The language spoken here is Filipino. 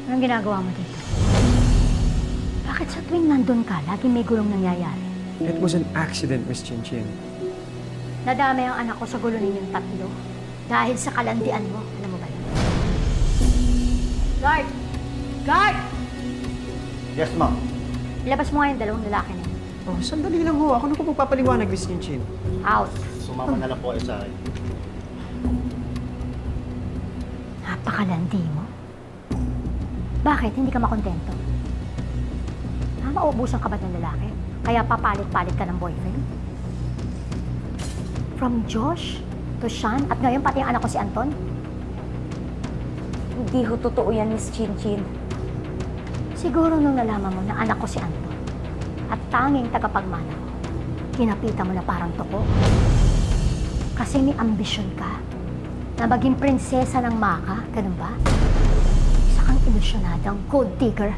Anong ginagawa mo dito? Bakit sa tuwing nandun ka, laging may gulong nangyayari? It was an accident, Miss Chinchin. Nadami ang anak ko sa gulo ninyong tatlo. Dahil sa kalandian mo. Alam mo ba yun? Guard! Guard! Yes, ma'am. Ilabas mo nga yung dalawang lalaki na yun. Oh, sandali lang ho. Ako na po magpapaliwanag, Miss Chinchin. Out. Sumama na lang po kayo sa akin. Napakalandi mo. Bakit? Hindi ka makontento? Mauubusan ka ba ng lalaki? Kaya papalit-palit ka ng boyfriend? From Josh to Sean at ngayon pati ang anak ko si Anton? Hindi ho totoo yan, Miss Chinchin. Siguro nung nalaman mo na anak ko si Anton at tanging tagapagmana ko, kinapita mo na parang toko. Kasi may ambisyon ka na maging prinsesa ng Maka, ganun ba? Isa kang ilusyonadang gold digger.